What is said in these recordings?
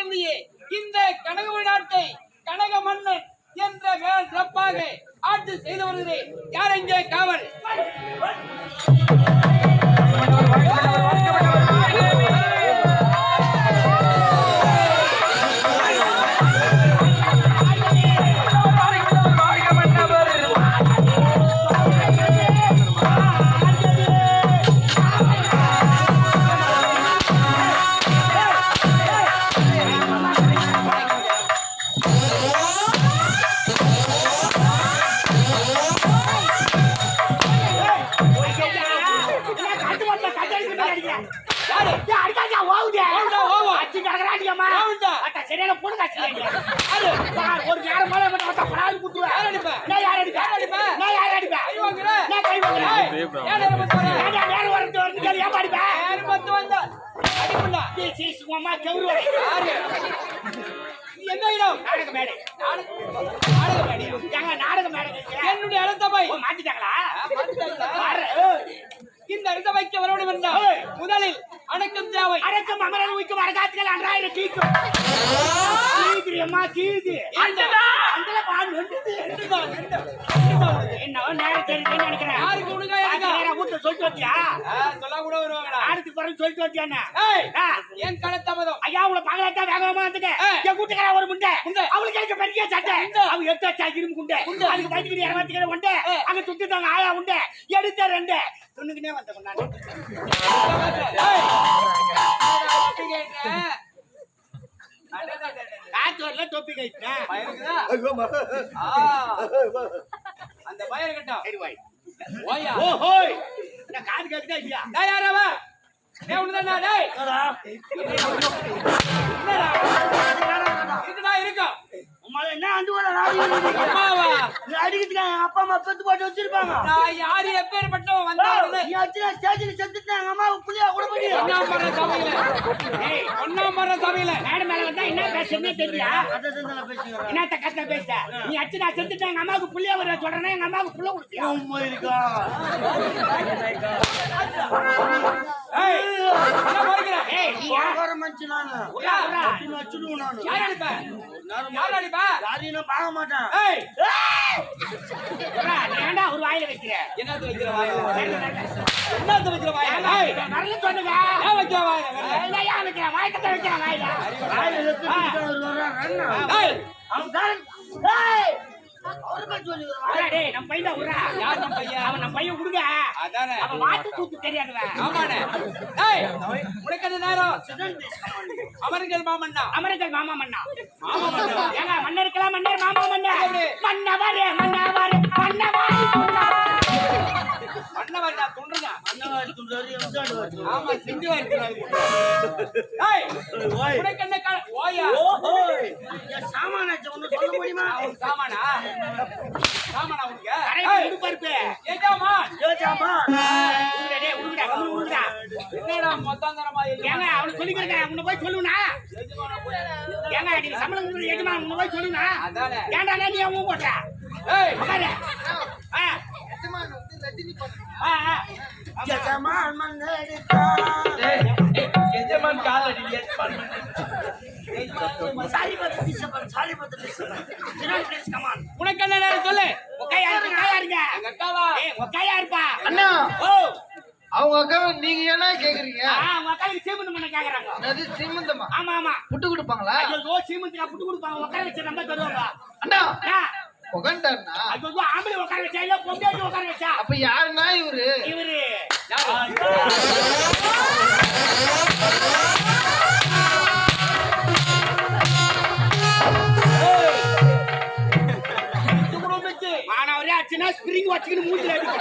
குழந்தையே இந்த கனக நாட்டை கனக மன்னன் என்ற பெயர் சிறப்பாக ஆட்சி செய்து வருகிறேன். யார் எங்கே காவல்? ஒரு நேரம் மேல என்ன இடம்? நாடக மேடை. நாடக மேடை என்னுடைய அறந்தவை மாத்திட்டாங்களா? இந்த அறந்தவைக்கு வர வேண்டும் என்றால் முதலில் அடக்கம் தேவை. அடக்கம் அமரன் உயிக்கும் அரகாத்துகள் அன்றாயிரம் கீக்கும் அம்மா கீது என்ன நேரம் தெரிஞ்சு நினைக்கிறேன். யாருக்கு உனக்கு வீட்டுல சொல்லிட்டு வச்சியா? சொல்ல கூட வருவாங்கடா. ஆடுக்கு பிறகு சொல்லிட்டு வச்சியா? என் கணத்தமதம் ஐயா உங்களை பகலத்தான் வேகமா வந்துட்டேன். என் கூட்டுக்கார ஒரு முண்டை அவளுக்கு எனக்கு பெரிய சட்டை அவங்க எடுத்து வச்சா இரும்பு குண்டை அதுக்கு பதிக்கிற இரவத்துக்கிற உண்டை அங்க சுத்திட்டாங்க ஆயா உண்டை எடுத்த ரெண்டு துணுக்குனே வந்த கொண்டாங்க. காத்து வரல தொப்பி கைட்டேன் அந்த பயம் இருக்கட்டும். சரி வாய் ஓயா ஓஹோய் நான் காது கேக்குதா இல்லையா? டேய் யாரவா டேய் உனதாடா டேய் இதுடா இருக்கா உம்மால என்ன அந்து வர ராடி அம்மாவா நீ அடிக்குதுங்க அப்பா அம்மா பெத்து போட்டு வச்சிருப்பாங்க. நான் யாரு எப்பேர்ப்பட்டவன் வந்தானே நீ அச்சா ஸ்டேஜ்ல செத்துட்டாங்க அம்மா புளியா கூட பண்ணி ஒண்ணாமற சபையில டேய் ஒண்ணாமற சபையில மேடம் மேல வந்தா என்ன பேசுறேன்னு தெரியல. அததான் பேசுறேன். என்னத்த கத்த பேச நீ அச்சா செத்துட்டாங்க அம்மாக்கு புளியா வர சொல்றேன்னா எங்க அம்மாக்கு புள்ள கொடுத்தியா? அம்மா இருக்கா ஏய் என்ன போறீங்க? ஏய் நீ யார மனுஷன் நானு உரா நீ அச்சுடு நானு யார் அடிப்ப? யார் அடிப்ப? யாரையும் பாக்க மாட்டேன். ஏய் உரா ஏன்டா ஒரு வாயில வைக்கிற? என்னது வைக்கிற வாயில? என்னது வைக்கிற வாயில? ஏய் வரல சொல்லுங்க. ஏன் வைக்கிற வாயில? ஏய் ஏன் வைக்கிற வாயில வைக்கிற வாயில? வாயில எடுத்து வருவாரா அண்ணா. ஏய் அவன் தான் ஏய் அவரு பேர் சொல்லுங்க. டேய் நம்ம பையன் உரா. யார் நம்ம பையன்? அவன் நம்ம பையன் குடுங்க. அதானே அவன் வாத்து தூக்கு தெரியாதவன். ஆமானே. ஏய் உனக்கு என்ன நேரம்? அமரங்கள் மாமன்னா. அமரங்கள் மாமா மன்னா. மாமா மன்னா. ஏங்க மன்னருக்கலாம் மன்னர் மாமா மன்னர். மன்னவரே மன்னவரே மன்னவாரி மன்னவர் நான் துண்டுங்க. மன்னவாரி துண்டாரி எம்சாடுவார். ஆமா சிங்கி வாரிக்கிறாரு. ஏய் உனக்கு என்ன ஓயா? ஓஹோய் என் சாமானாச்சு ஒன்னு சொல்ல முடியுமா? அவன் சாமானா? சாமானா உனக்கு? ஏய் உடு பருப்பு. ஏஜாமா ஏஜாமா. உடுடா டேய் உடுடா கம்மு உடுடா. என்னடா மொத்தந்தரமா இருக்கு? ஏங்க அவனுக்கு சொல்லி கொடுங்க உன்னை போய் சொல்லுனா? எஜமானா போய். ஏங்க நீ சம்பளம் கொடுக்குற எஜமா உன்னை போய் சொல்லுனா? அதானே. ஏன்டா நீ அவன் போடுற? ஏய் உட்காரு. எஜமான் வந்து ரஜினி பண்ணு. எஜமான் மன்னடிக்கா. எஜமான் காலடி எஜமான் சாலிபத் டிசபன் சாலிபத் டிசபன். சினான் ப்ளீஸ் கம் ஆன். உனக்கு என்ன நேரம் சொல்லு? ஒக்கையா இருங்க. எங்க அக்காவா? ஏய் ஒக்கையா இருப்பா. அண்ணா ஓ அவங்க அக்கா நீங்க என்ன கேக்குறீங்க? உங்க அக்காவுக்கு சீமந்தம் பண்ண கேக்குறாங்க. அது சீமந்தமா? ஆமா ஆமா. புட்டு கொடுப்பாங்களா? ஐயோ சீமந்தத்துக்கு புட்டு கொடுப்பாங்க. உட்கார வச்சு நம்ம தருவாங்க. அண்ணா ஆ உகண்டாருண்ணா. ஐயோ ஆம்பளை உட்கார வச்சா இல்ல பொம்பளை உட்கார வச்சா? அப்ப யாருன்னா இவரு? இவரு மாணவரே அச்சனா ஸ்பிரிங் வச்சுக்கிட்டு மூஞ்சில அடிக்கும்.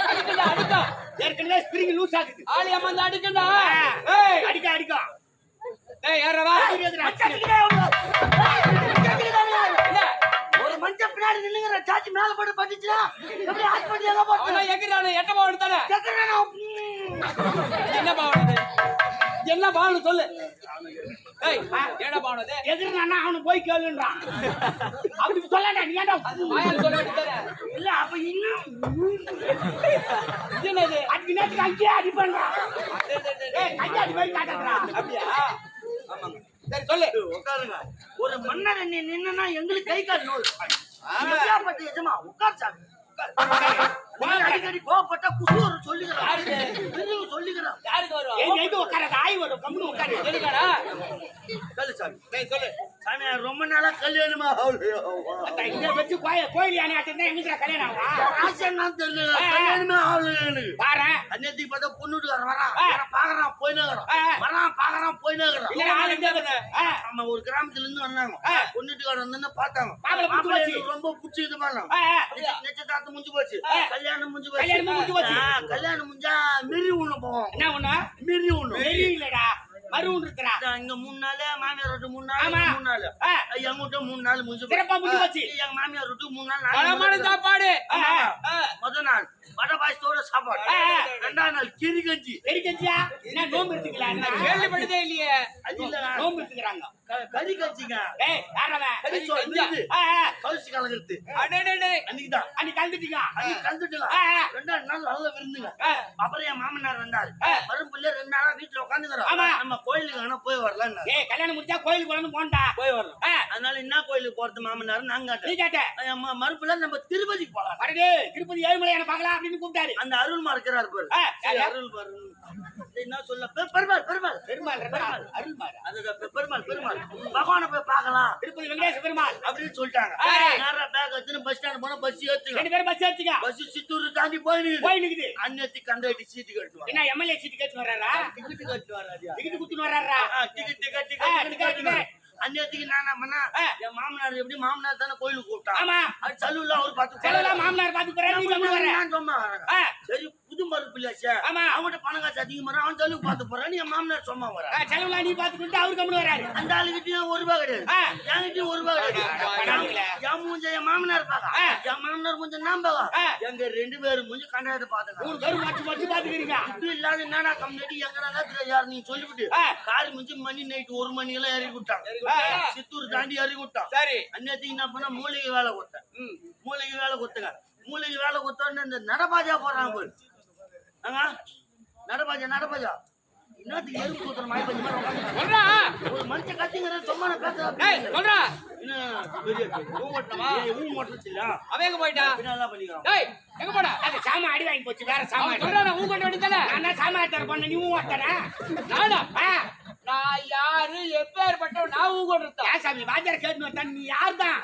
அடிக்கும் ஏற்கனவே ஸ்பிரிங் லூஸ் ஆகுது. ஆளி அம்மா அடிக்கண்டா. ஏய் அடிக்க ஏய் யாரவா? ஒரு மஞ்சள் பின்னாடி நின்னுங்கற சாச்சி மேல போட்டு பட்டுச்சுனா எப்படி ஹாஸ்பிடல் எங்க போறது? அவன் எங்கறானே எட்ட பாவம் தானே. என்ன பாவம் இது? என்ன பாவம் சொல்லு. ஏய் என்ன பாவம் இது? எதிரனா அவன போய் கேளுன்றான். அப்படி சொல்லடா நீ ஏன்டா வாயால சொல்ல வேண்டியதானே. இல்ல அப்ப இன்னும் என்னது? அதுக்கு நேத்து அங்கே அடி பண்றான். ஏய் கைய அடி மாதிரி காட்டறா. அப்படியே. ஆமாங்க. சரி சொல்லு. உட்காருங்க. ஒரு மன்னர் நின்னா எங்களுக்கு கை கால் நோய். எப்படியாப்பட்ட எஜமா உட்கார் சாமி. உட்கார். அடிக்கடி கோவப்பட்டா குசூர் சொல்லிக்கிறோம். சொல்லிக்கிறோம். யாருக்கு வரும்? எங்க உட்காராத ஆய் வரும். கம்முனு உட்காரு. சரிடாடா. சொல்லு சாமி. சரி சொல்லு. சாமி ரொம்ப நாளா கல்யாணமா இங்க வச்சு கோயில் யானை ஆட்டிருந்தா எங்க கல்யாணம் ஆவா? ஆசைன்னா தெரியல. கல்யாணமே ஆகல. பாரு அன்னைக்கு பார்த்தா பொண்ணு வீட்டுக்காரன் வரான். பாக்குறான் போயினே வரான். பாக்குறான் போயினே நம்ம ஒரு கிராமத்துல இருந்து வந்தாங்க. பொண்ணு வீட்டுக்காரன் வந்து பார்த்தாங்க. ரொம்ப பிடிச்சது நிச்சயதார்த்தம் முடிஞ்சு போச்சு. கல்யாணம் முடிஞ்சு போச்சு. கல்யாணம் முடிஞ்சா மிரி உண்ண போவோம். என்ன உண்ணா? மிரி உண்ணு. மிரி இல்லடா மருவுன் இருக்குடா. இங்க 3 நாள் மாமியார் வீட்டு 3 நாள் 3 நாள். எங்க வீட்டு 3 நாள் முடிஞ்சு போச்சு. எங்க மாமியார் வீட்டு 3 நாள் பலமான சாப்பாடு. முதல் நாள் வடை பாயசத்தோட சாப்பாடு. ரெண்டாவது நாள் கறி கஞ்சியா? என்ன நோம்பு எடுத்துக்கல? கேள்விப்பட்டதே இல்லையே. அது இல்ல நோம்பு எடுத்துக்கறாங்க. கறி கஞ்சிங்க. ஏய் யாரவன்? கறி சோறு. கவுசி கலக்குறது. அடடடே. அன்னைக்கு கலந்துட்டீங்க. ரெண்டாவது நாள் நல்ல விருந்துங்க. அப்புறம் என் மாமனார் வந்தாரு. மறுபடியும் 2 நாளா வீட்டுல உட்காந்துக்கிறோம். நம்ம கோயிலுக்கு வேணா போய் வரலாம். ஏய் கல்யாணம் முடிச்சா கோயிலுக்கு வரணும் போண்டா. போய் வரணும். அதனால என்ன கோயிலுக்கு போறது மாமனார் நாங்க கேட்டேன். நீ கேட்ட மறுபடியும் நம்ம திருப்பதிக்கு போலாம். வரது திருப்பதி ஏழுமலையான பார்க்கலாம் அப்படின்னு கூப்பிட்டாரு. அந்த அருள்மா இருக்கிறார் பாரு. அருள்மார் என்ன சொல்ல பெருமாள் பகவானை போய் பார்க்கலாம். திருப்பதி வெங்கடேச பெருமாள் அப்படின்னு சொல்லிட்டாங்க. நேரா பேக் வச்சு பஸ் ஸ்டாண்ட் போனா பஸ் ஏத்துங்க. 2 பேரும் பஸ் ஏத்துங்க. பஸ் சித்தூர் தாண்டி போயினுக்குது. அன்னைக்கு கண்டாடி சீட்டு கட்டுவாங்க. என்ன எம்எல்ஏ சீட்டு கட்டு வர்றாரா? டிக்கெட் கட்டு வர்றாரு. டிக்கெட் குத்துன்னு வர்றாரா? டிக்கெட் அன்னைக்கு நான் பண்ணா என் மாமனார் எப்படி மாமனார் தானே கோயிலுக்கு கூப்பிட்டான். ஆமா அது சலூல அவர் பார்த்து மாமனார் பார்த்து போறேன். சரி புது மறுப்பு இல்லையா? ஆமா அவன்கிட்ட பணம் காசு அதிகமா அவன் சலூக்கு பார்த்து போறான்னு என் மாமனார் சும்மா வர செலவுல நீ பார்த்துக்கிட்டு அவரு கம்மி வராரு. அந்த ஆளுகிட்டயும் 1 ரூபாய் கிடையாது. என்கிட்டயும் 1 ரூபாய் கிடையாது. என் மூஞ்ச என் மாமனார் பாக்க என் மாமனார் மூஞ்ச நான் பாக்க எங்க 2 பேரும் மூஞ்ச கண்டாயத்தை பாத்துங்க. 3 பேரும் மாற்றி பாத்துக்கிறீங்க. இப்படி இல்லாத என்னடா கம்யூனிட்டி எங்க யார் நீ சொல்லிவிட்டு காரி முடிஞ்சு மணி நைட் 1 மணி எல்லாம் இறக்கி விட்டாங்க. சித்தூர் தாண்டி இறக்கி விட்டான். சரி அன்னைக்கு என்ன பண்ண மூலிகை வேலை கொடுத்தேன். மூலிகை வேலை கொடுத்துங்க. மூலிகை வேலை கொடுத்தோன்னு இந்த நடபாஜா போறாங்க போய் நடபாஜா இன்னத்துக்கு எருப்பு கொடுத்துற மாதிரி ஒரு மனுஷன் கத்திங்கிற சும்மா அவன் போயிட்டா எங்க போடா? சாமா அடி வாங்கி போச்சு. வேற சாமா ஊ கொண்டு வேண்டியதானே. நான் சாமா எடுத்தாரு பண்ண நீ ஓட்டார நானா? நான் யாரு எப்பேற்பட்ட நான் ஊ கொண்டு சாமி வாத்தியார் கேட்டு வந்தா நீ யார் தான்?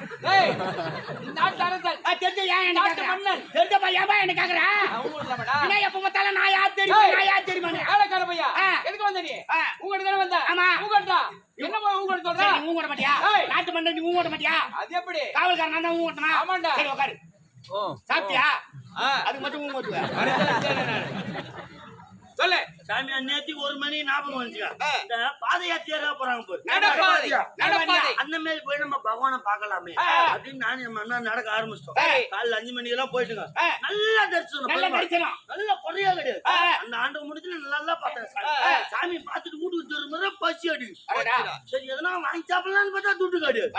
நாட்டு அரசன் தெரிஞ்ச ஏன் நாட்டு மன்னன் தெரிஞ்ச பையன் என்ன கேக்குற? எப்ப பார்த்தாலும் நான் யார் தெரியுமா? ஆளக்கார பையா எதுக்கு வந்த நீ? உங்கள்கிட்ட தானே வந்த? ஆமா உங்கள்கிட்ட என்னமா உங்கள்கிட்ட சொல்ற? நீ ஊங்கோட மாட்டியா? நாட்டு மன்னன் நீ ஊங்கோட மாட்டியா? அது எப்படி? காவல்காரன் நான் தான் ஊங்கோட்டனா? ஆமாண்டா. சரி உட்காரு. சாப்பிட்டியா? அது மட்டும் ஊங்கோட்டுவேன். சொல்லு சாமி நேத்திக்கு 1 மணி ஞாபகம் வந்துச்சுங்க. இந்த பாத யாத்திரையா போறாங்க போய் நடப்பாதை அந்த மாதிரி போய் நம்ம பகவானை பார்க்கலாமே அப்படின்னு நான் என் மன்னா நடக்க ஆரம்பிச்சிட்டோம். காலைல 5 மணிக்கு எல்லாம் போயிட்டுங்க. நல்லா தரிசனம் நல்லா குறையா கிடையாது. அந்த ஆண்டு முடிச்சுல நல்லா பார்த்தேன். சாமி பார்த்துட்டு வீட்டுக்கு திரும்ப பசி அடி. சரி எதனா வாங்கி சாப்பிடலாம்னு பார்த்தா துட்டு கிடையாது.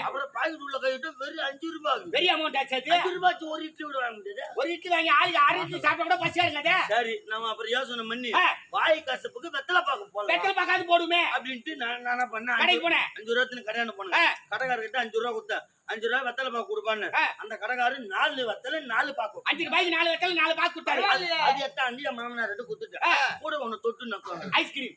அப்புறம் பாக்கெட் உள்ள கையிட்டு வெறும் 5 ரூபாய். பெரிய அமௌண்ட் ஆச்சு. 5 ரூபாய்க்கு 1 இட்லி விட வாங்க முடியாது. 1 இட்லி வாங்கி 6 இட்லி சாப்பிட்டா கூட பசி ஆகாது. சரி நம்ம அப்புறம் யோசனை பண்ணி வாய் கசப்புக்கு வெத்தலை பாக்கு போடலாம். வெத்தலை பாக்காது போடுமே அப்படின்ட்டு நான் என்ன பண்ணேன்? கடைக்கு போனேன். 5 ரூபாய்க்கு கல்யாணம் பண்ணேன். கடைக்காரர்கிட்ட 5 ரூபாய் கொடுத்தேன். 5 ரூபாய் வெத்தலை பாக்கு கொடுப்பான்னு அந்த கடைக்காரர் 4 வெத்தலை 4 பாக்கு 5 ரூபாய்க்கு 4 வெத்தலை 4 பாக்கு கொடுத்தாரு. அது எத்தாண்டி என் மாமனார் 2 கொடுத்துட்டேன். கூட ஒன்னு தொட்டு நக்குவாங்க ஐஸ்கிரீம்.